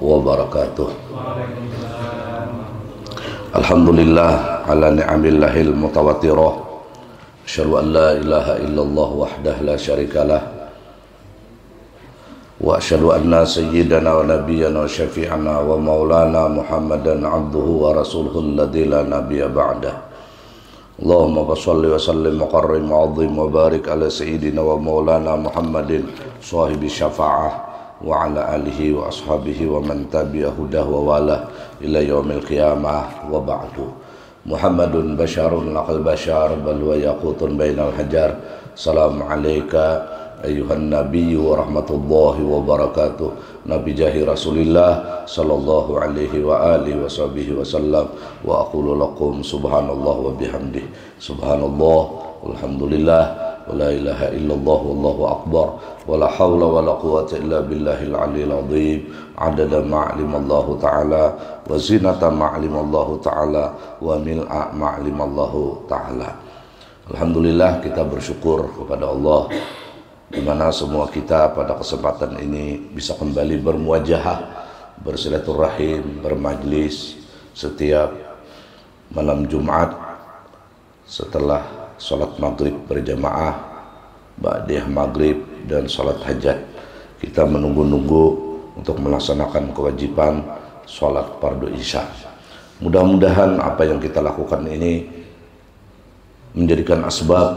wabarakatuh. Alhamdulillah ala ni'amillahil mutawatirah. Asyhadu an la ilaha illallah wahdah la syarikalah. Wa asyhadu anna sayyidana wa nabiyyana wa syafi'ana wa maulana Muhammadan abduhu wa rasuluhu alladzi la nabiyya ba'dah. Allahumma shalli wa sallim wa karrim wa azim wa barik ala sayyidina wa maulana Muhammadin sahibi syafa'ah wa ala alihi wa ashabihi wa man tabi'a hudah wa wala ila yaumil qiyamah wa ba'du. Muhammadun basyarun laqal basyar bal wa yaqutun bainal hajar. Assalamu alayka ayyuhan nabiyyu wa rahmatullahi wa barakatuh. Nabi jahi Rasulillah sallallahu alaihi wa alihi wa sahbihi wa sallam. Wa aqulu lakum subhanallah wa bihamdih. Subhanallah walhamdulillah wa la ilaha illallah wallahu akbar wa la hawla wa la quwwata illa billahil aliyil azim. Adada ma'limallahu ta'ala wa zinata ma'limallahu ta'ala wa mil'a ma'limallahu ta'ala. Alhamdulillah, kita bersyukur kepada Allah di mana semua kita pada kesempatan ini bisa kembali bermuajahah, bersilaturahim, bermajlis setiap malam Jumat setelah sholat maghrib berjamaah, ba'diyah maghrib dan sholat hajat. Kita menunggu-nunggu untuk melaksanakan kewajiban sholat fardu isya. Mudah-mudahan apa yang kita lakukan ini menjadikan asbab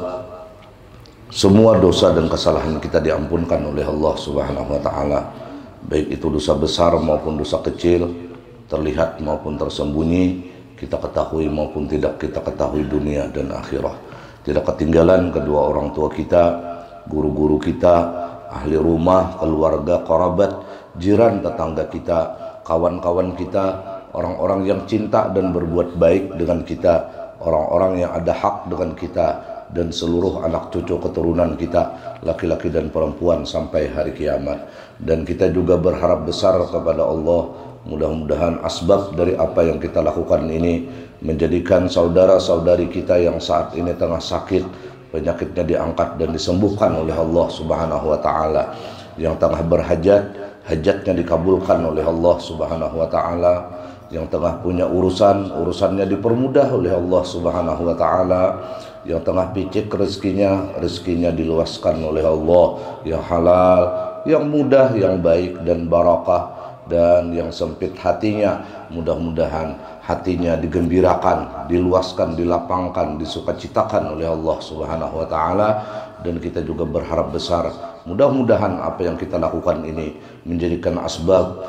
semua dosa dan kesalahan kita diampunkan oleh Allah Subhanahu wa ta'ala, baik itu dosa besar maupun dosa kecil, terlihat maupun tersembunyi, kita ketahui maupun tidak kita ketahui, dunia dan akhirah. Tidak ketinggalan kedua orang tua kita, guru-guru kita, ahli rumah, keluarga, kerabat, jiran, tetangga kita, kawan-kawan kita, orang-orang yang cinta dan berbuat baik dengan kita, orang-orang yang ada hak dengan kita, dan seluruh anak cucu keturunan kita, laki-laki dan perempuan sampai hari kiamat. Dan kita juga berharap besar kepada Allah, mudah-mudahan asbab dari apa yang kita lakukan ini menjadikan saudara-saudari kita yang saat ini tengah sakit, penyakitnya diangkat dan disembuhkan oleh Allah Subhanahu wa ta'ala, yang tengah berhajat, hajatnya dikabulkan oleh Allah Subhanahu wa ta'ala, yang tengah punya urusan, urusannya dipermudah oleh Allah Subhanahu wa ta'ala, yang tengah picik rezekinya, rezekinya diluaskan oleh Allah, yang halal, yang mudah, yang baik dan barakah, dan yang sempit hatinya mudah-mudahan hatinya digembirakan, diluaskan, dilapangkan, disukacitakan oleh Allah Subhanahu wa ta'ala. Dan kita juga berharap besar, mudah-mudahan apa yang kita lakukan ini menjadikan asbab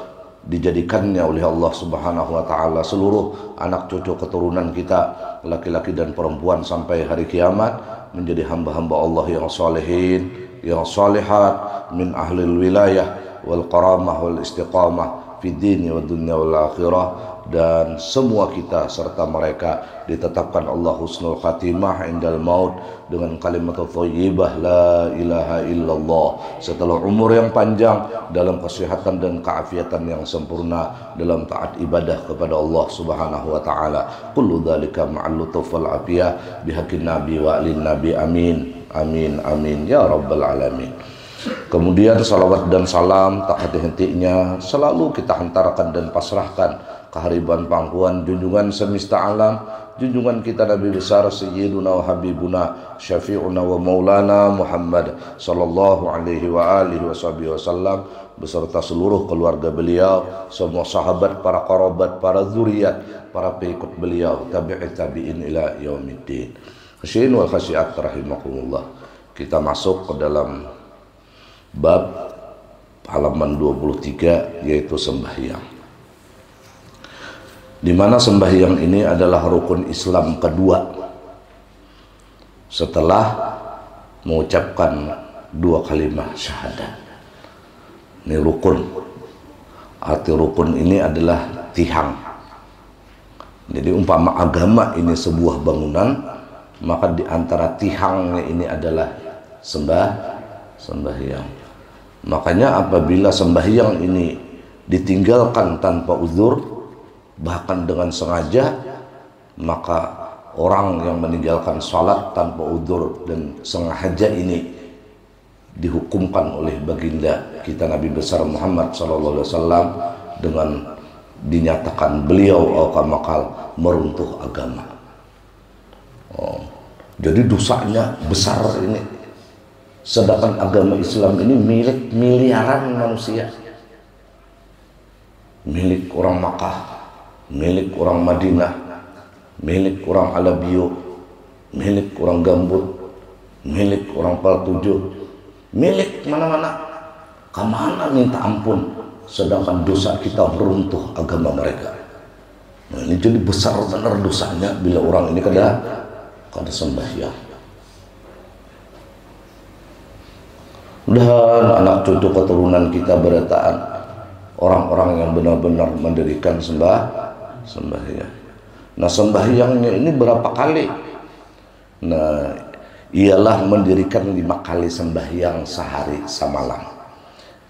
dijadikannya oleh Allah Subhanahu wa ta'ala seluruh anak cucu keturunan kita, laki-laki dan perempuan sampai hari kiamat, menjadi hamba-hamba Allah yang solehin, yang solehat, min ahlil wilayah wal qaramah wal istiqamah fi dini wa dunya wal akhirah. Dan semua kita serta mereka ditetapkan Allah husnul khatimah indal maut dengan kalimat thayyibah la ilaha illallah, setelah umur yang panjang dalam kesehatan dan keafiatan yang sempurna dalam taat ibadah kepada Allah Subhanahu wa ta'ala. Kullu dzalika ma'al lutuf wal afiyah bihaqqin nabi wa alin nabi. Amin amin amin ya rabbal alamin. Kemudian salawat dan salam tak henti-hentinya selalu kita hantarkan dan pasrahkan kehariban pangkuan junjungan semesta alam, junjungan kita Nabi besar Sayyiduna wa Habibuna Syafi'una wa Maulana Muhammad sallallahu alaihi wa alihi wasallam, beserta seluruh keluarga beliau, semua sahabat, para kerabat, para zuriat, para pengikut beliau, tabi'in ila yaumiddin. Khasyin wal khasyiat rahimakumullah. Kita masuk ke dalam bab halaman 23, yaitu sembahyang, di mana sembahyang ini adalah rukun Islam kedua setelah mengucapkan dua kalimat syahadat. Ini rukun. Arti rukun ini adalah tihang. Jadi umpama agama ini sebuah bangunan, maka di antara tihangnya ini adalah sembahyang. Makanya apabila sembahyang ini ditinggalkan tanpa uzur, bahkan dengan sengaja, maka orang yang meninggalkan salat tanpa udzur dan sengaja ini dihukumkan oleh baginda kita Nabi besar Muhammad sallallahu alaihi wasallam dengan dinyatakan beliau kamakal meruntuh agama. Jadi dosanya besar ini. Sedangkan agama Islam ini milik miliaran manusia, milik orang Makkah, milik orang Madinah, milik orang Alabio, milik orang Gambut, milik orang Paltujuh, milik mana-mana. Kemana minta ampun, sedangkan dosa kita meruntuh agama mereka. Nah, ini jadi besar benar dosanya bila orang ini kada sembahyang. Dan anak cucu keturunan kita berataan orang-orang yang benar-benar mendirikan sembahyang. Nah, sembahyangnya ini berapa kali? Nah, ialah mendirikan 5 kali sembahyang sehari semalam.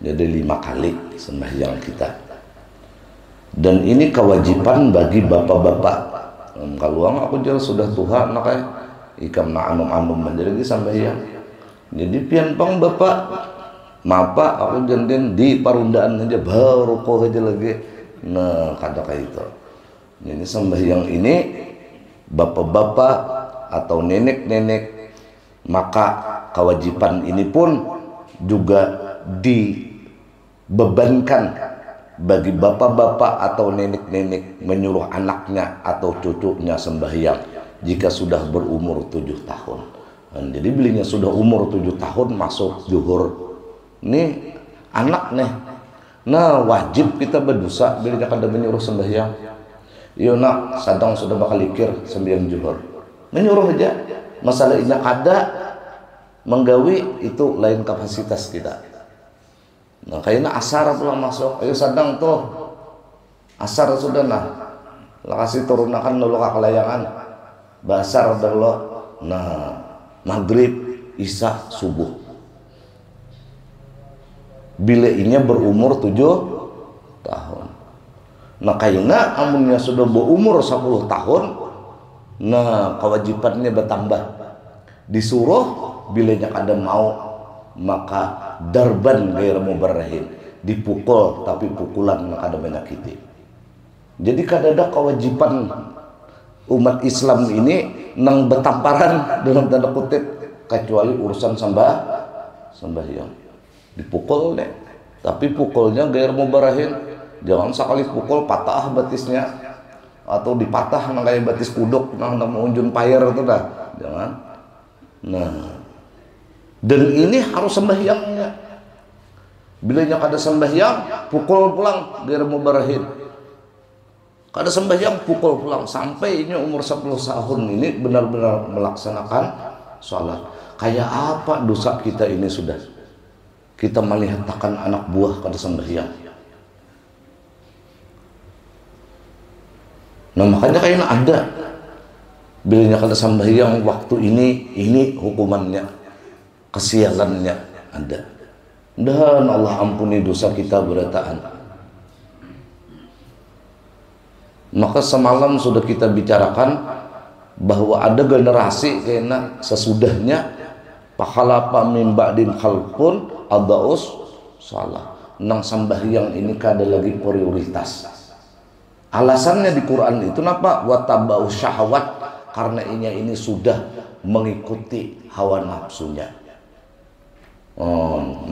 Jadi 5 kali sembahyang kita. Dan ini kewajiban bagi bapak-bapak. Kalau aku jelas sudah Tuhan, makanya ikam na anum-anum menjadi sembahyang. Jadi pian pang bapak, mapa aku jenden di parundaan aja baru kau aja lagi. Nah, kata kayak itu. Jadi sembahyang ini bapak-bapak atau nenek-nenek, maka kewajiban ini pun juga dibebankan bagi bapak-bapak atau nenek-nenek menyuruh anaknya atau cucunya sembahyang jika sudah berumur 7 tahun. Dan jadi belinya sudah umur 7 tahun masuk zuhur, nih anak nih, nah wajib kita berdosa bila kada menyuruh sembahyang. Yo nak sadang sudah bakal ikir sembahyang zuhur, menyuruh aja. Masalah ini kada menggawi itu lain kapasitas kita. Nah kayaknya asar pulang masuk, ayo sadang tuh asar sudah nah kasih turunakan dulu kelayangan basar dulu. Nah maghrib isya subuh bila ini berumur 7 tahun. Nah kayaknya amunnya sudah berumur 10 tahun, nah kewajibannya bertambah, disuruh bilanya kada mau maka darban gair mubarahin, dipukul tapi pukulan kada menyakiti. Jadi kada ada kewajiban umat Islam ini nang betamparan dalam tanda kutip kecuali urusan sembahyang. Dipukul deh, tapi pukulnya gair mubarahin. Jangan sekali pukul patah batisnya atau dipatah nang kayak batis kuduk nang unjun payer itu dah. Jangan. Nah, dan ini harus sembahyangnya. Bilanya kada sembahyang, pukul pulang gair mubarahin. Kada sembahyang, pukul pulang sampai ini umur 10 tahun ini benar-benar melaksanakan sholat. Kayak apa dosa kita ini sudah? Kita melihatkan anak buah kada sembahyang. Nah makanya kayaknya ada bilanya kada sembahyang waktu ini hukumannya, kesialannya ada. Dan Allah ampuni dosa kita berataan. Maka semalam sudah kita bicarakan bahwa ada generasi kayaknya sesudahnya pahalapa mimba'din khalqun adaus salah. Nang sembahyang ini kada lagi prioritas. Alasannya di Quran itu napa? Watabau syahwat, karena ini sudah mengikuti hawa nafsunya.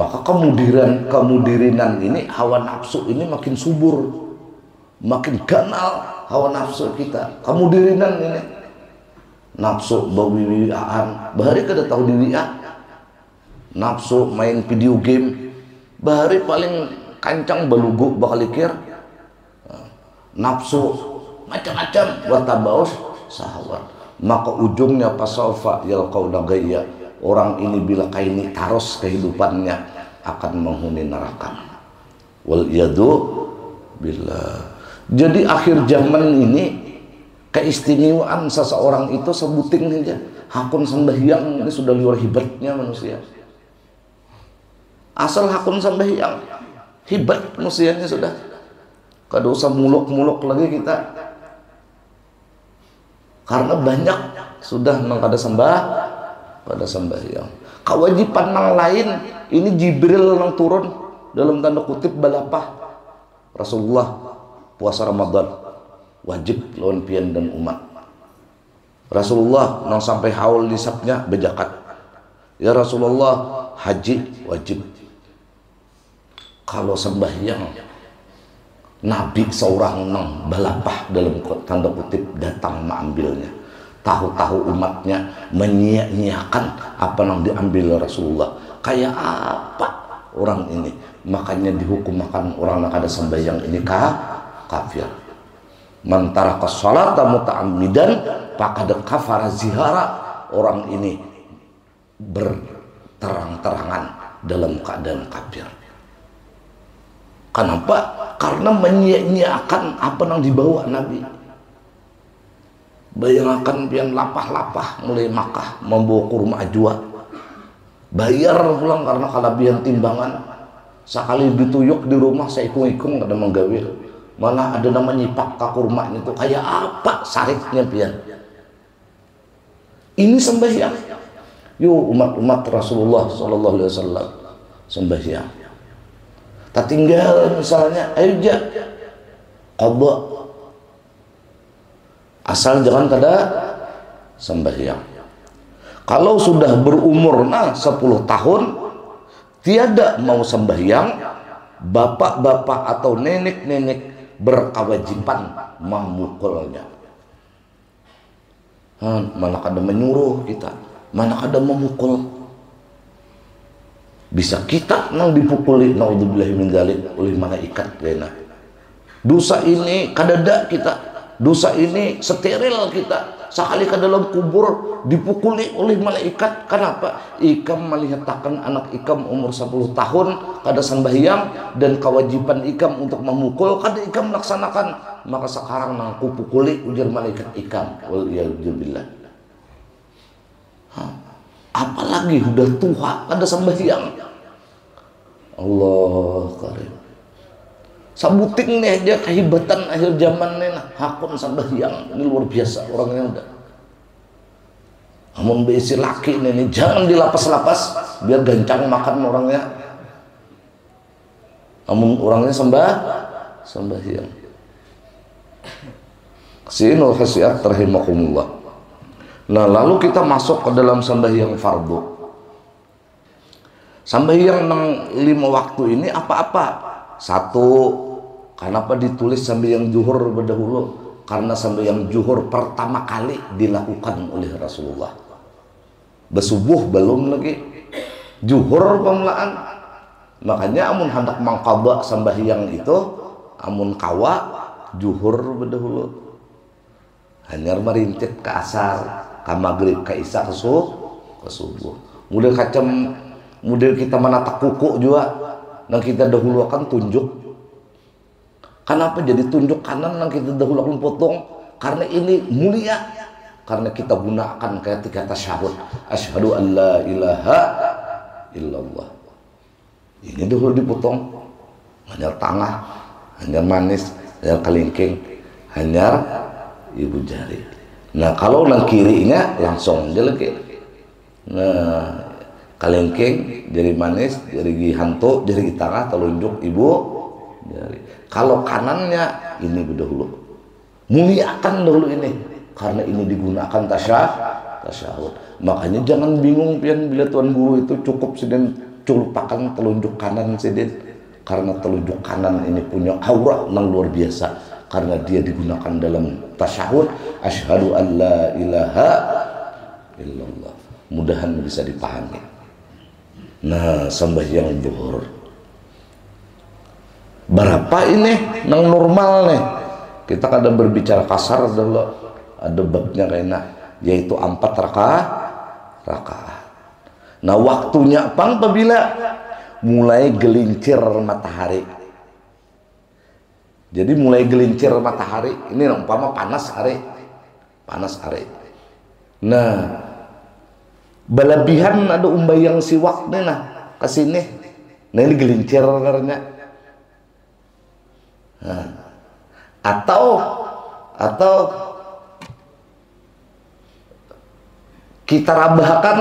Maka kemudirinan ini, hawa nafsu ini makin subur, makin ganal hawa nafsu kita. Kemudirinan ini nafsu bawiwiaan, bahari kada tahu diwian. Nafsu main video game, bahari paling kancang belugu bakal ikir. Nafsu macam-macam watabaus syahwat, maka ujungnya pasaufa yalqauna ghayya. Orang ini bila kaini taros kehidupannya akan menghuni neraka. Wal yadu billah. Jadi akhir zaman ini keistimewaan seseorang itu sebuting saja. Hakun sembahyang ini sudah luar hebatnya manusia. Asal hakun sembahyang hebat manusianya sudah. Kada usah muluk-muluk lagi kita. Karena banyak sudah nang kada sembahyang. Kewajiban nang lain ini Jibril nang turun dalam tanda kutip balapah. Rasulullah puasa Ramadan wajib lawan pian dan umat. Rasulullah nang sampai haul nisabnya bejakat. Ya Rasulullah haji wajib. Kalau sembahyang Nabi seorang nang balapah dalam tanda kutip datang mengambilnya. Tahu-tahu umatnya menyia-nyiakan apa yang diambil Rasulullah. Kayak apa orang ini? Makanya dihukum makan orang yang ada sembahyang ini kafir. Man taraka sholata muta'ammidan faqad kafara zihara. Orang ini berterang-terangan dalam keadaan kafir. Kenapa? Karena menyia-nyiakan apa yang dibawa Nabi. Bayangkan pian lapah-lapah mulai Makkah membawa kurma ajwa, bayar pulang karena kelebihan timbangan. Sekali dituyuk di rumah saya ikung-ikung kada menggawir, malah ada nama nyipak ke kurma itu kayak apa sariknya pian. Ini sembahyang. Yuk umat-umat Rasulullah Sallallahu Alaihi Wasallam sembahyang. Tak tinggal misalnya ayo ja qadha. Asal jangan kada sembahyang. Kalau sudah berumur 10 tahun tiada mau sembahyang, bapak-bapak atau nenek-nenek berkewajiban memukulnya. Mana kada menyuruh kita, mana kada memukul. Bisa kita nang dipukuli naudzubillahi min dzalik oleh malaikat kena. Dosa ini kadada kita. Dosa ini steril kita. Sekali ke dalam kubur dipukuli oleh malaikat. Kenapa? Ikam melihatkan anak ikam umur 10 tahun kada sembahyang dan kewajiban ikam untuk memukul kada ikam melaksanakan. Maka sekarang nang ku pukuli ujar malaikat ikam. Waliyadzubillah. Apalagi udah tua kada sembahyang. Allah karim. Sabuting nih aja kehebatan akhir zaman nih nah hakun sembahyang ini luar biasa orangnya udah. Amun beisi laki nih jangan dilapas-lapas biar gancang makan orangnya. Amun orangnya sembahyang. Sinul khasiat rahimakumullah. Nah lalu kita masuk ke dalam sembahyang fardu. Sembahyang nang 5 waktu ini apa-apa? Satu, kenapa ditulis sembahyang zuhur berdahulu? Karena sembahyang zuhur pertama kali dilakukan oleh Rasulullah. Besubuh belum lagi, zuhur pemulaan. Makanya amun hendak mangqadha sembahyang itu, amun kawa zuhur berdahulu. Hanyar merintit ke asar, ke maghrib, ke isya, ke subuh. Model kita menata kuku juga. Nang kita dahulu akan tunjuk. Kenapa jadi tunjuk kanan nang kita dahulu akan potong? Karena ini mulia. Karena kita gunakan ketika tasyahud. Asyhadu an la ilaha illallah. Ini dahulu dipotong. Hanya tengah, hanya manis, hanya kelingking, hanya ibu jari. Nah kalau nang kirinya langsung dia lagi. Nah kalengking, jari manis, jari gigi hantu, jari gigi tengah, telunjuk ibu jari. Kalau kanannya ini dahulu muliakan dahulu ini karena ini digunakan tasyahud. Makanya jangan bingung pian bila tuan guru itu cukup sedang culupakan telunjuk kanan sedang karena telunjuk kanan ini punya aura yang luar biasa karena dia digunakan dalam tasyahud. Asyhadu an la ilaha illallah. Mudahan bisa dipahami. Nah sembahyang zuhur berapa ini nang normal nih kita kadang berbicara kasar dulu ada babnya kayaknya yaitu 4 rakaat. Nah waktunya pang apabila mulai gelincir matahari. Jadi mulai gelincir matahari ini umpama panas hari. Nah balabihan ada umbayang siwak nih nah kesini. Nah ini gelincir karena. Nah, atau kita rabahkan.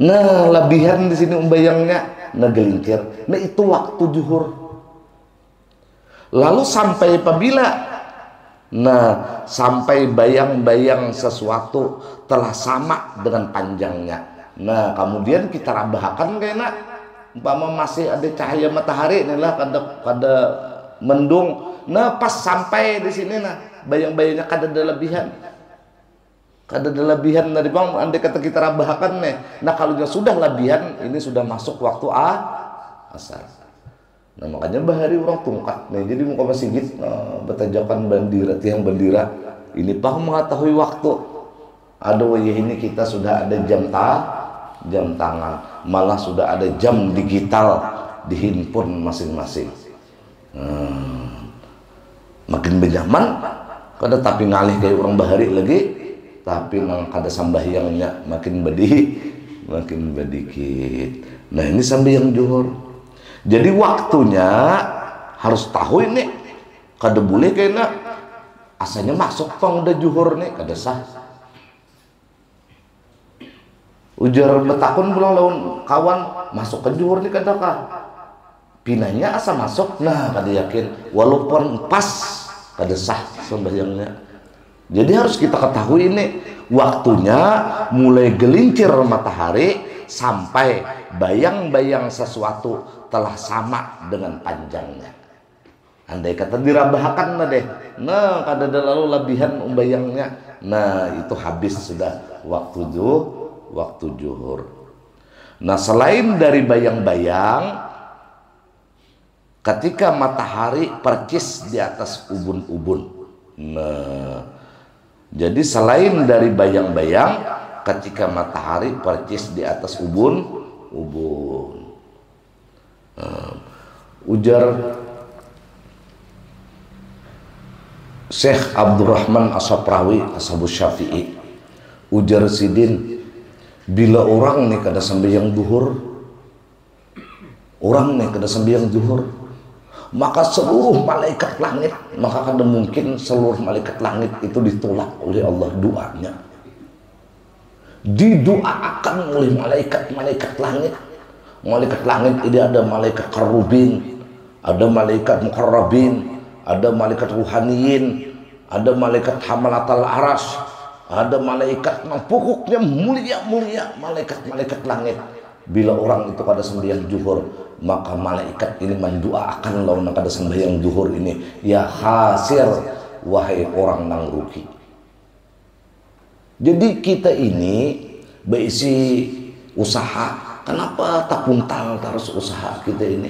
Nah lebihan di sini umbayangnya. Nah gelincir. Nah itu waktu zuhur. Lalu sampai apabila, nah sampai bayang-bayang sesuatu telah sama dengan panjangnya. Nah kemudian kita rambahkan kayaknya umpama masih ada cahaya matahari inilah kada mendung. Nah pas sampai di sini nah bayang-bayangnya kada ada lebihan dari bang andai kata kita rambahkan nih. Nah kalau sudah lebihan ini sudah masuk waktu asar. Nah makanya bahari orang tungkat nih, jadi muka masjid betajakan bandira, tiang bandira ini pak mengetahui waktu. Aduh ya ini kita sudah ada jam tangan, malah sudah ada jam digital di handphone masing-masing. Makin benyaman kada tapi ngalih kayak orang bahari lagi, tapi nang kada sambahyangnya makin bedikit. Nah ini sambayang zuhur. Jadi waktunya harus tahu ini, kada boleh kayaknya asalnya masuk pang udah zuhur nih kada sah. Ujar betakun pulang lawan kawan masuk ke zuhur nih kada kah? Pinanya asa masuk, nah kada yakin walaupun pas kada sah sembahyangnya. Jadi harus kita ketahui ini waktunya mulai gelincir matahari sampai bayang-bayang sesuatu telah sama dengan panjangnya. Andai kata dirabahkan nah deh, nah kada ada lalu lebihan bayangnya, nah itu habis sudah waktu zuhur. Nah selain dari bayang-bayang, ketika matahari percis di atas ubun-ubun, nah jadi selain dari bayang-bayang, ketika matahari percis di atas ubun-ubun. Ujar Syekh Abdurrahman As-Saprawi Ashabus Syafi'i, ujar sidin, bila orang nih kada sembahyang zuhur, maka seluruh malaikat langit, maka kada mungkin seluruh malaikat langit itu ditolak oleh Allah doanya. Didoakan oleh malaikat langit. Malaikat langit ini ada malaikat karubin, ada malaikat mukarrabin, ada malaikat ruhaniyin, ada malaikat hamalatal aras, ada malaikat yang pokoknya mulia-mulia, malaikat langit. Bila orang itu kada sembahyang zuhur, maka malaikat ini mendoakan lawan kada sembahyang zuhur ini, ya khasir, wahai orang nang rugi. Jadi kita ini berisi usaha. Kenapa tak puntal terus usaha kita ini?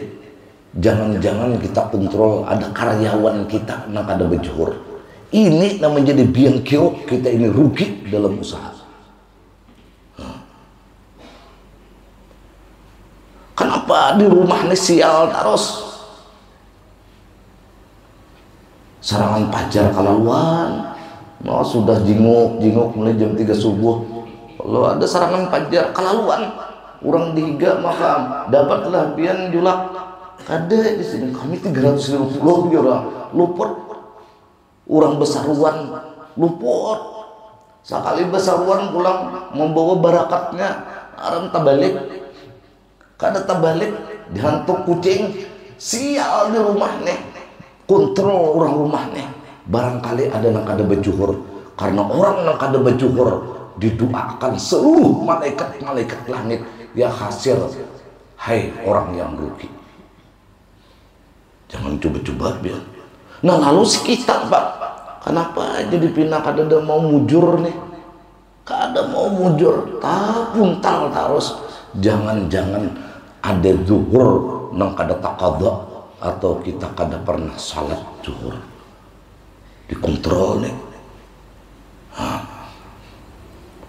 Jangan-jangan kita kontrol ada karyawan kita nang kada berjuhur. Ini yang menjadi biang kerok kita ini rugi dalam usaha. Kenapa di rumah ini sial terus? Serangan pajar kalawan, mau sudah jinguk mulai jam 3 subuh. Kalau ada serangan pajar kalaluan, orang dihiga maka dapatlah pian julak. Kada di sini kami 350 orang luput. Orang besaruan luput. Sekali besaruan pulang membawa barakatnya, aram tabalik. Kada tabalik dihantuk kucing, sial di rumah nih. Kontrol orang rumah nih. Barangkali ada yang kada berjuhur, karena orang yang kada berjuhur didoakan seluruh malaikat langit, ya hasil, hai orang yang rugi. Jangan coba-coba biar. Nah lalu sekitar pak, kenapa jadi pindah kada ada mau mujur nih? Kada mau mujur, puntal terus. Jangan-jangan ada zuhur nang kada taqadha, atau kita kada pernah salat zuhur. Dikontrol nih.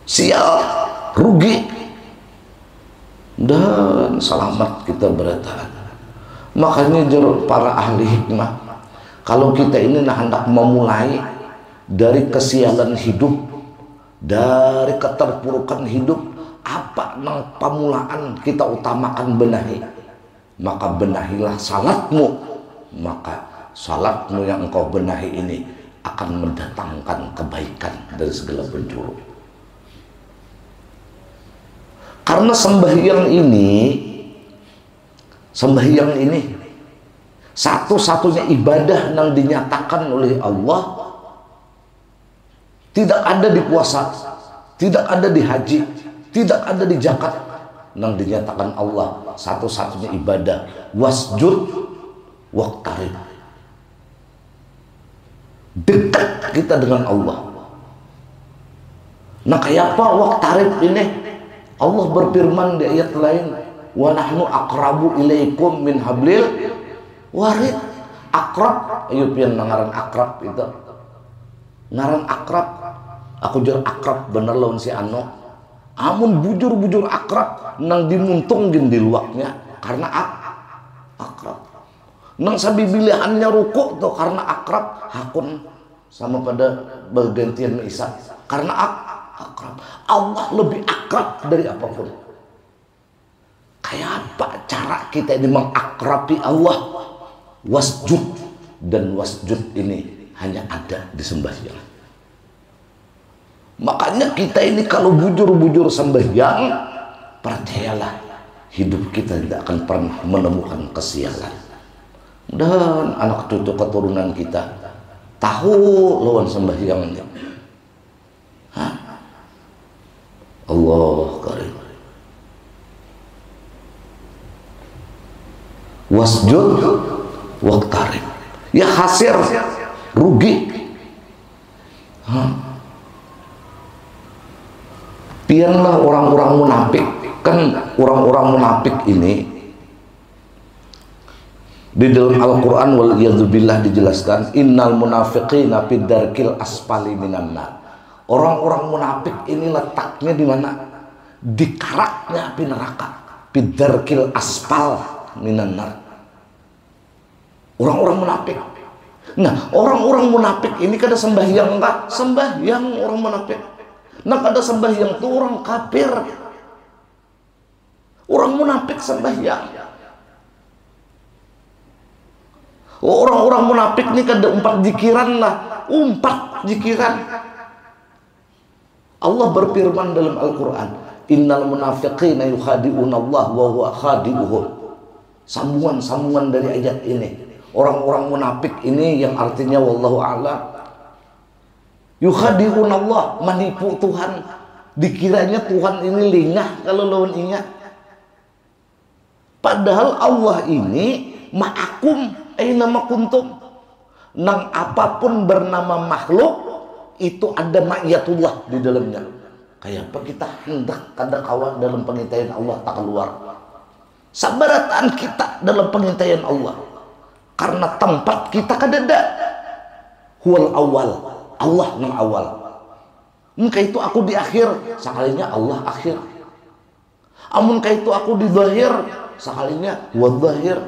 Sial, rugi, dan selamat kita bertahan. Makanya para ahli hikmah, kalau kita ini hendak memulai dari kesialan hidup, dari keterpurukan hidup, apa nang pamulaan kita utamakan benahi, maka benahilah salatmu. Maka salatmu yang engkau benahi ini akan mendatangkan kebaikan dari segala penjuru. Karena sembahyang ini Satu-satunya ibadah yang dinyatakan oleh Allah tidak ada di puasa, tidak ada di haji, tidak ada di zakat. Yang dinyatakan Allah satu-satunya ibadah, wasjud waqtarib. Dekat kita dengan Allah. Nah, kayak apa waqtarib ini? Allah berfirman di ayat lain, wa nahnu aqrabu ilaikum min hablil warid. Akrab, ayo pian ngaran akrab itu. Ngaran akrab, aku jur akrab bener lawan si Ano. Amun bujur-bujur akrab nang dimuntungin di luaknya karena akrab. Nang sabi bilihannya rukuk tuh karena akrab, hakun sama pada bergantian Isa karena akrab. Allah lebih akrab dari apapun. Kayak apa cara kita ini mengakrabi Allah? Wasjud, dan wasjud ini hanya ada di sembahyang. Makanya kita ini kalau bujur-bujur sembahyang, percayalah hidup kita tidak akan pernah menemukan kesialan. Dan anak cucu keturunan kita tahu lawan sembahyangnya. Hah? Allah karim. Wasjud waqtarib. Ya khasir, rugi. Pianlah orang-orang munafik. Kan orang-orang munafik ini di dalam Al-Quran wal yadzubillah dijelaskan, innal munafiqina fid darkil asfali minan nar. Orang-orang munafik ini letaknya di mana? Di karaknya api neraka. Fid darkil asfal minan nar. Orang-orang munafik. Nah, orang-orang munafik ini kada sembahyang enggak? Sembahyang orang munafik. Nah, kada sembahyang itu orang kafir. Orang munafik sembahyang. Orang-orang munafik ini kada umpat jikiran lah. Umpat jikiran. Allah berfirman dalam Al-Quran, innal munafiqina yukhadi'una Allah wa huwa khadi'uhum. Sambungan-sambungan dari ayat ini. Orang-orang munafik ini yang artinya wallahu a'lam, yukhadi'un Allah, menipu Tuhan. Dikiranya Tuhan ini lingah kalau lawan ingat. Padahal Allah ini ma'akum aina ma kuntum. Nang apapun bernama makhluk itu ada ma'iyatullah di dalamnya. Kayak apa kita hendak kada kawan dalam pengintaian Allah tak keluar. Sabaratan kita dalam pengintaian Allah. Karena tempat kita kadada. Huwal awal, Allah yang awal. Mungkin itu aku di akhir, sekalinya Allah akhir. Amun kaitu aku di zahir, sekalinya huwal zahir.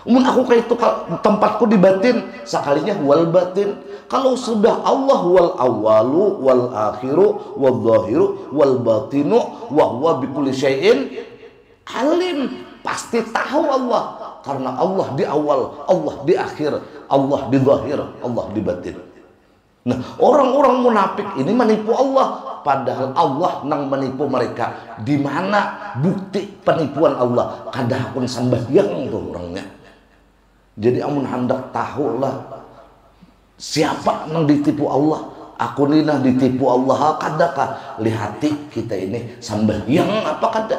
Amun aku kaitu tempatku di batin, sekalinya huwal batin. Kalau sudah Allah wal awalu wal akhiru wal zahiru wal batinu wa huwa bikulli syai'in alim, pasti tahu Allah. Karena Allah di awal, Allah di akhir, Allah di zahir, Allah di batin. Nah, orang-orang munafik ini menipu Allah, padahal Allah nang menipu mereka. Di mana bukti penipuan Allah? Kada pun sembahyang tuh orangnya. Jadi amun hendak tahulah siapa nang ditipu Allah. Aku ni nah ditipu Allah, kadakah lihati kita ini sembahyang apa kada?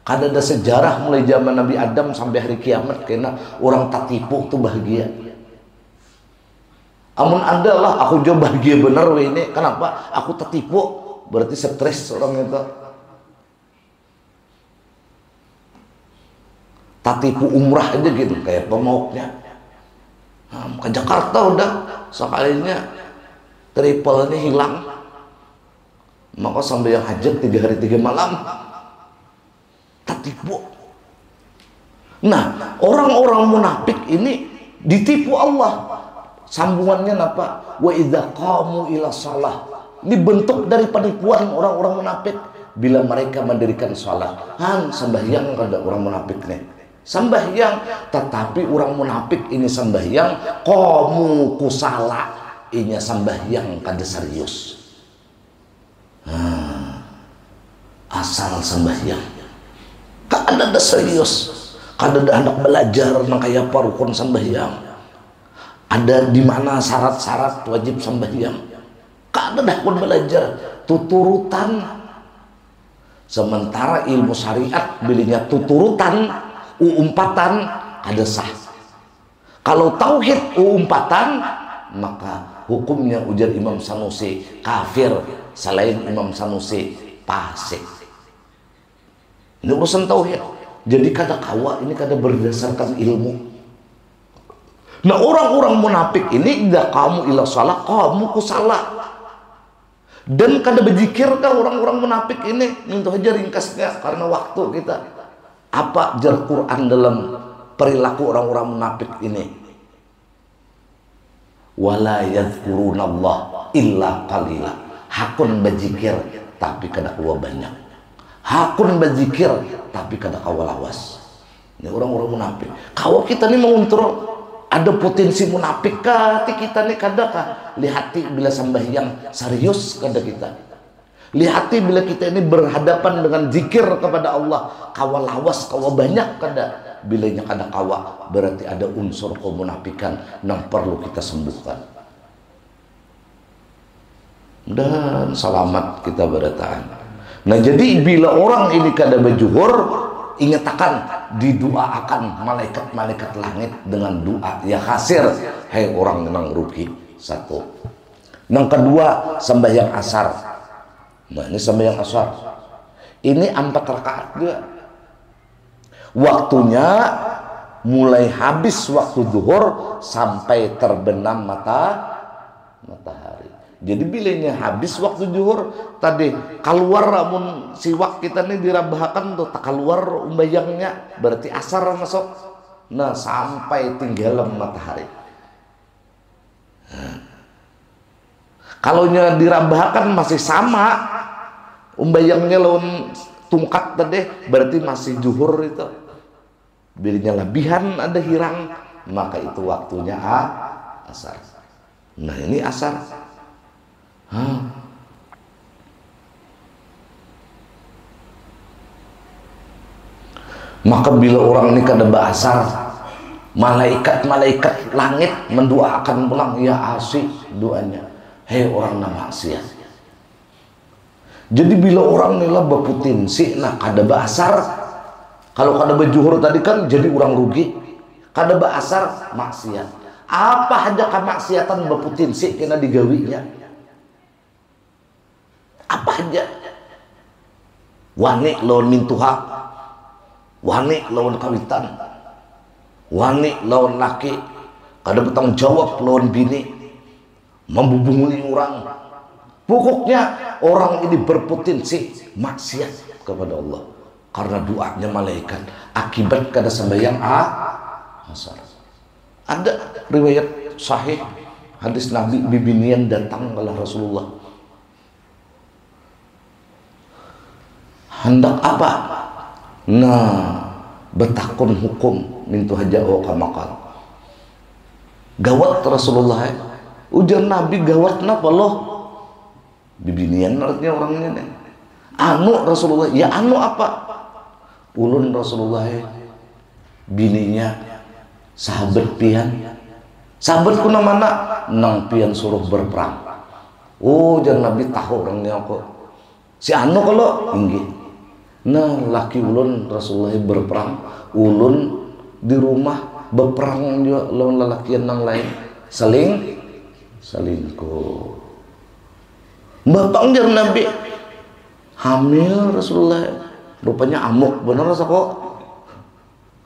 Kada ada sejarah mulai zaman Nabi Adam sampai hari kiamat kena orang tak tipu tuh bahagia. Amun ada lah aku jauh bahagia bener ini. Kenapa? Aku tertipu, berarti stres orang itu. Tak tipu umrah aja gitu kayak pemauknya. Nah, ke Jakarta udah sekalinya triple ini hilang. Maka sampai yang hajat 3 hari 3 malam. Tipu. Nah, orang-orang munafik ini ditipu Allah. Sambungannya apa? Wa idza qamu ila shalah. Ini bentuk dari penipuan orang-orang munafik. Bila mereka mendirikan salat, sembahyang kada orang munafik nih. Sembahyang, tetapi orang munafik ini sembahyang qamu kusala. Ini sembahyang kada serius. Asal sembahyang. Kada ada serius. Kada ada anak belajar nang kaya parukun sembahyang. Ada di mana syarat-syarat wajib sembahyang. Kada dah pun belajar tuturutan. Sementara ilmu syariat bilinya tuturutan, umpatan ada sah. Kalau tauhid umpatan, maka hukumnya ujar Imam Sanusi kafir, selain Imam Sanusi fasik. Ini urusan tauhid. Jadi kada kawa ini kada berdasarkan ilmu. Nah orang-orang munafik ini tidak kamu ila salah, kamu ku salah. Dan kada berzikir kah orang-orang munafik ini? Untuk aja ringkasnya karena waktu kita. Apa jar Quran dalam perilaku orang-orang munafik ini? Wala yadhkurunallah illa qalila. Hakun berzikir tapi kada kuwa banyak. Hakun berzikir tapi kada kawa lawas. Ini orang-orang munafik. Kalau kita ini mengontrol ada potensi munafik kah kita nih kada kah? Lihati bila sembahyang serius kada kita. Lihati bila kita ini berhadapan dengan zikir kepada Allah, kawa lawas kawa banyak kada. Bilanya kada kawa berarti ada unsur kemunafikan yang perlu kita sembuhkan. Dan selamat kita bertahan. Nah jadi bila orang ini kada berjuhur, ingatakan didoakan malaikat-malaikat langit dengan doa ya khasir, hai orang yang rugi. Satu. Yang kedua sembahyang asar. Nah ini sembahyang asar. Ini 4 rakaat juga. Waktunya mulai habis waktu zuhur sampai terbenam matahari. Jadi bilanya habis waktu zuhur tadi keluar ramun siwak kita nih dirabahkan tuh tak keluar umbayangnya berarti asar masuk. Nah sampai tinggalan matahari. Nah. Kalau dirabahkan masih sama umbayangnya lawan tungkat tadi berarti masih zuhur itu. Bilanya lebihan ada hirang maka itu waktunya asar. Nah ini asar. Maka bila orang ini kada basar, malaikat-malaikat langit mendoakan pulang ya asik doanya. Hei orang nama maksiat. Jadi bila orang nila berpotensi nak kada basar, kalau kada berjuhur tadi kan jadi orang rugi. Kada basar maksiat. Apa aja kemaksiatan berpotensi kena digawinya. Apa aja wani lawan mintuha, wani lawan kawitan, wani lawan laki, kada bertanggung jawab lawan bini, membubunguli orang. Pokoknya orang ini berpotensi maksiat kepada Allah karena doanya malaikat akibat kada sembahyang asar. Ada riwayat sahih hadis Nabi bibinian datang kepada Rasulullah. Hendak apa? Nah, betakun hukum mintu haja'o kamakal. Gawat Rasulullah. Ujar Nabi gawat napa loh? Bibinian artinya orangnya nih. Anu Rasulullah, ya anu apa? Ulun Rasulullah bininya sahabat pian. Sahabat kuna mana? Nang pian suruh berperang. Oh, jangan Nabi tahu orangnya kok. Si anu kalau inggih. Nah laki ulun Rasulullah berperang, ulun di rumah berperang juga lawan lelakian yang lain, selingkuh. Bapak jar Nabi hamil Rasulullah, rupanya amuk bener rasa kok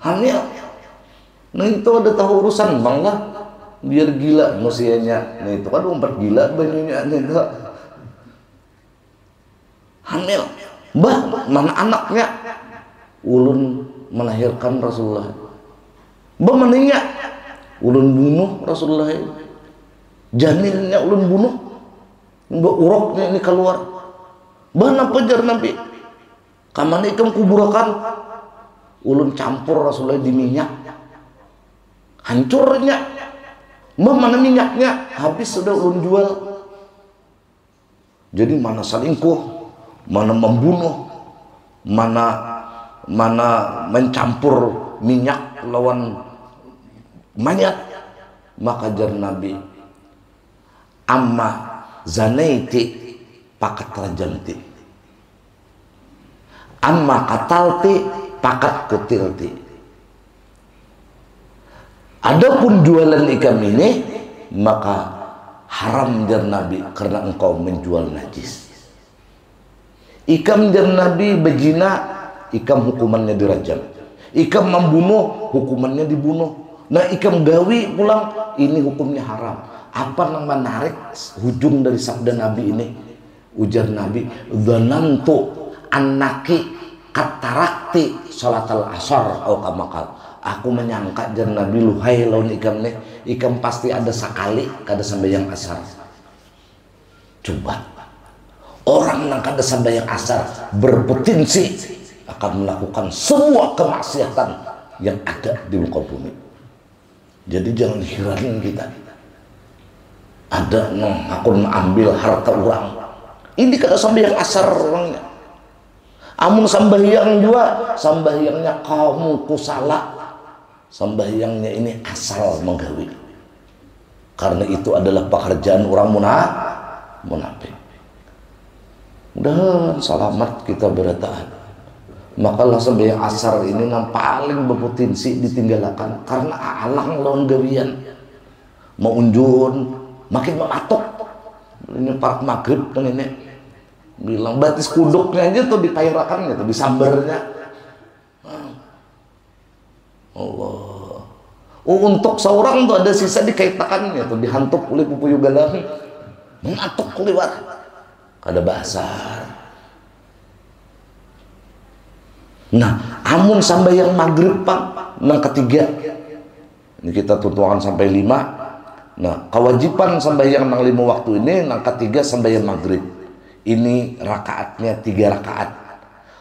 hamil. Nah itu ada tahu urusan bang lah, biar gila manusianya. Nah itu kan 4 gila banyunya itu hamil. Mbah, mana anaknya? Ulun melahirkan Rasulullah. Mbah mananya? Ulun bunuh Rasulullah. Janinnya ulun bunuh. Mbah uroknya ini keluar. Mbah napa jar Nabi? Kamana ikam kuburakan? Ulun campur Rasulullah di minyak. Hancurnya. Mbah mana minyaknya? Habis sudah ulun jual. Jadi mana selingkuh? Mana membunuh, mana mencampur minyak lawan mayat, maka jar Nabi amma zanaiti pakat rajamti, amma katalti pakat kutilti. Adapun jualan ikam ini maka haram jar Nabi karena engkau menjual najis. Ikam jar Nabi berzina, ikam hukumannya dirajam. Ikam membunuh, hukumannya dibunuh. Nah, ikam gawi pulang, ini hukumnya haram. Apa yang menarik hujung dari sabda Nabi ini? Ujar Nabi, "Dhanantu annaki katarakti salatal asar au kamakal." Aku menyangka jar Nabi luhai lawan ikam nih, ikam pasti ada sekali kada sambayang asar. Coba orang yang kada sambayang asar berpotensi akan melakukan semua kemaksiatan yang ada di muka bumi. Jadi jangan hiranin kita. Ada aku ambil harta orang. Ini kada sambayang asar orangnya. Amun sambahyang juga, sambahyangnya kamu kusala. Sambahyangnya ini asal menggawi. Karena itu adalah pekerjaan orang munafik. Mudah selamat kita bertahan. Makalah sambayang asar ini yang paling berpotensi ditinggalkan karena alang lawan gawian. Mau unjun makin mematok. Ini para maghrib kan ini bilang batis kuduknya aja tuh ditairakannya tuh disambarnya. Allah. Oh, untuk seorang tuh ada sisa dikaitakannya tuh dihantuk oleh pupuyu galang, mengatuk keluar. Ada bahasa. Nah, amun sambayang maghrib pak, nang ketiga. Ini kita tutupan sampai 5. Nah, kewajiban sambayang nang 5 waktu ini nang ketiga sambayang maghrib. Ini rakaatnya 3 rakaat.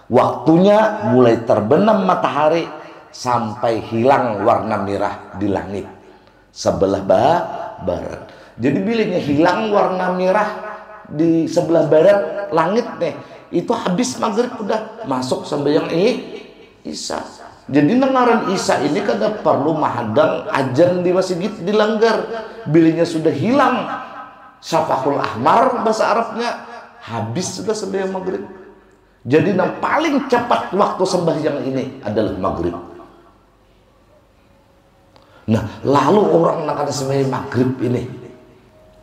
Waktunya mulai terbenam matahari sampai hilang warna merah di langit sebelah barat. Jadi bilanya hilang warna merah di sebelah barat langit nih, itu habis maghrib udah masuk sambayang isya. Jadi nengaran isya ini kada perlu mahadang ajan di masjid dilanggar. Bilanya sudah hilang syafaqul ahmar bahasa Arabnya, habis sudah sambayang maghrib. Jadi yang paling cepat waktu sembahyang ini adalah maghrib. Nah, lalu orang nak ada sembahyang maghrib ini,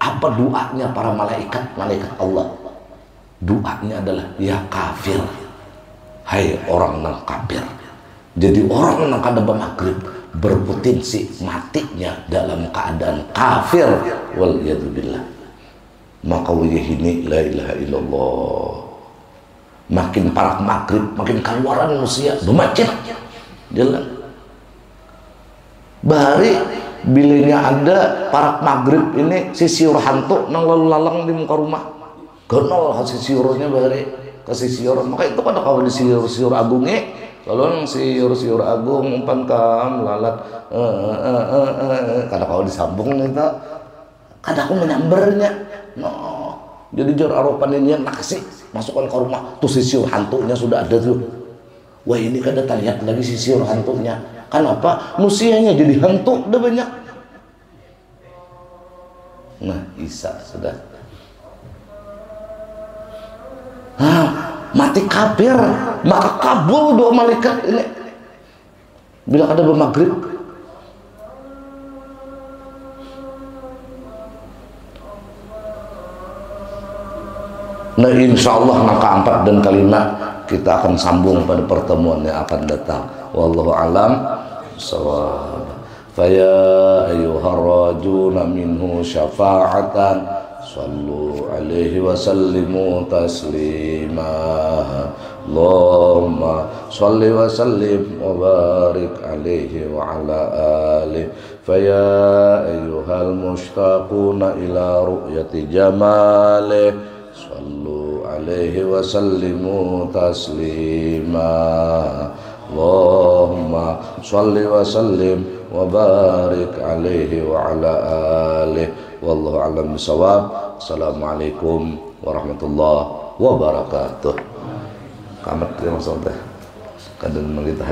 apa doanya para malaikat Allah? Doanya adalah ya kafir, hai orang yang kafir. Jadi orang yang kada maghrib berpotensi matinya dalam keadaan kafir, wal yadzubillah. Maka wajah ini la ilaha illallah. Makin parak maghrib, makin keluaran manusia bermacet jalan. Bahari bilanya ada parak maghrib ini sisiur hantu nang lalu lalang di muka rumah. Genol sisiurnya bahari ke sisiur. Maka itu pada kau di siur agungnya. Kalau nang siur agung umpan kam lalat kada kau disambung itu. Kada aku menyambernya. No. Jadi jor aropan ini nakasi masukkan ke rumah tuh sisiur hantunya sudah ada tuh. Wah ini kada terlihat lagi sisiur hantunya. Kenapa? Musianya jadi hantu udah banyak. Nah, Isa sudah. Mati kafir, maka kabul doa malaikat ini. Bila ada bermaghrib. Nah, insya Allah angka 4 dan kelima kita akan sambung pada pertemuan yang akan datang. Wallahu alam sawab. Faya ayyuhar rajuna minhu syafa'atan sallu alaihi wa sallimu taslima. Allahumma salli wa sallim wa barik alaihi wa ala alihi. Faya ayyuhal mushtaquna ila ru'yati jamalih sallu alaihi wa sallimu taslima. Allahumma salli wa sallim wa barik alaihi wa ala alihi. Wallahu a'lam bishawab. Assalamualaikum warahmatullahi wabarakatuh. Kamat terima kasih. Kadang kita